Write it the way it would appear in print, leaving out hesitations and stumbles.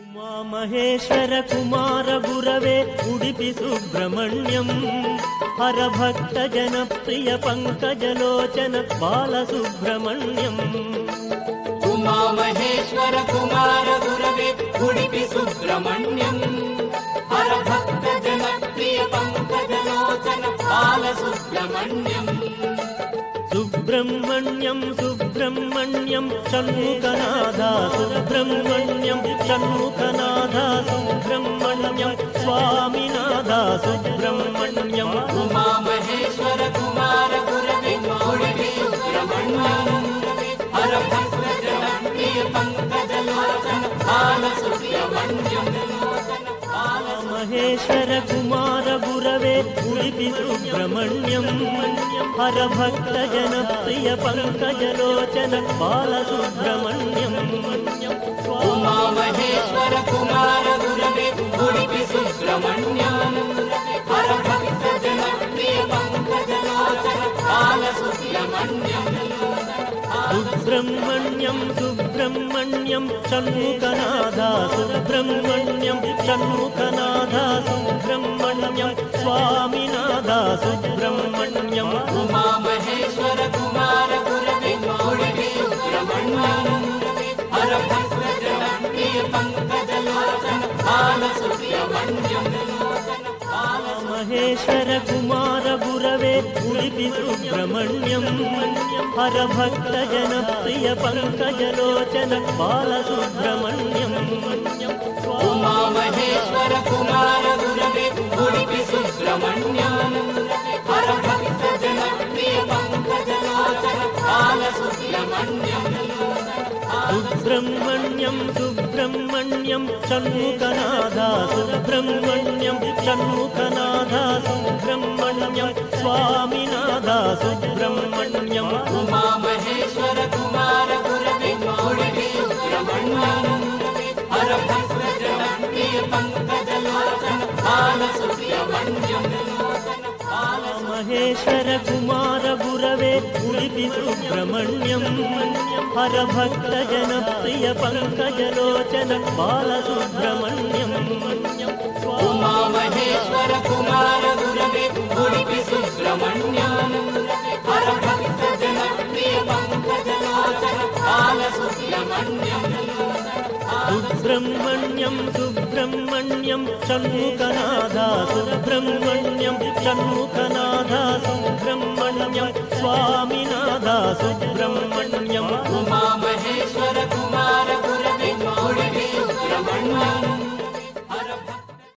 మహేశ్వర కుమార గురవే ఉడిపి సుబ్రహ్మణ్యం హర భక్త జన ప్రియ పంకజలోచన బాల సుబ్రహ్మణ్యం. ఉమా మహేశ్వర కుమార గురవే ఉడిపి సుబ్రహ్మణ్యం హర భక్త జన ప్రియ పంకజలోచన బాల సుబ్రహ్మణ్యం. సుబ్రహ్మణ్యం సుబ్రహ్మణ్యం షణ్ముఖనాథ సుబ్రహ్మణ్యం షణ్ముఖనాథ సుబ్రహ్మణ్యం స్వామినాథ సుబ్రహ్మణ్యం. ఉమా మహేశ్వర కుమార గురవే ఉడిపి సుబ్రహ్మణ్యం హర భక్త జన ప్రియ పంకజలోచన బాల సుబ్రహ్మణ్యం. మహేశ్వర కుమార గురవే ఉడిపి సుబ్రహ్మణ్యం హర భక్త జన ప్రియ పంకజలోచన బాల సుబ్రహ్మణ్యం. ఉమా మహేశ్వర కుమార గురవే ఉడిపి సుబ్రహ్మణ్యం హర భక్త జన ప్రియ పంకజలోచన బాల సుబ్రహ్మణ్యం. సుబ్రహ్మణ్యం సుబ్రహ్మణ్యం షణ్ముఖనాథ సుబ్రహ్మణ్యం షణ్ముఖనాథ సుబ్రహ్మణ్యం స్వామినాథ సుబ్రహ్మణ్యం. ఉమా మహేశ్వర కుమార గురవే ఉడిపి సుబ్రహ్మణ్యం హర భక్త జన ప్రియ పంకజలోచన బాల సుబ్రహ్మణ్యం. మహేశ్వర కుమార గురవే ఉడిపి సుబ్రహ్మణ్యం హర భక్త జన ప్రియ పంకజలోచన బాల సుబ్రహ్మణ్యం. ఉమా మహేశ్వర కుమార గురవే ఉడిపి సుబ్రహ్మణ్యం హర భక్త జన ప్రియ పంకజలోచన బాల సుబ్రహ్మణ్యం. సుబ్రహ్మణ్యం సుబ్రహ్మణ్యం షణ్ముఖనాథ సుబ్రహ్మణ్యం షణ్ముఖనాథ సుబ్రహ్మణ్యం స్వామినాథ సుబ్రహ్మణ్యం. ఉమా మహేశ్వర కుమార గురవే ఉడిపి సుబ్రహ్మణ్యం హర భక్త జన ప్రియ పంకజలోచన బాల సుబ్రహ్మణ్యం. మహేశ్వర కుమార గురవే ఉడిపి సుబ్రహ్మణ్యం హర భక్త జన ప్రియ పంకజలోచన బాల సుబ్రహ్మణ్యం. ఉమా మహేశ్వర కుమార గురవే ఉడిపి సుబ్రహ్మణ్యం హర భక్త జన ప్రియ పంకజలోచన బాల సుబ్రహ్మణ్యం. సుబ్రహ్మణ్యం సుబ్రహ్మణ్యం షణ్ముఖనాథ సుబ్రహ్మణ్యం షణ్ముఖనాథ సుబ్రహ్మణ్యం స్వామినాథ సుబ్రహ్మణ్యం. ఉమా మహేశ్వర కుమార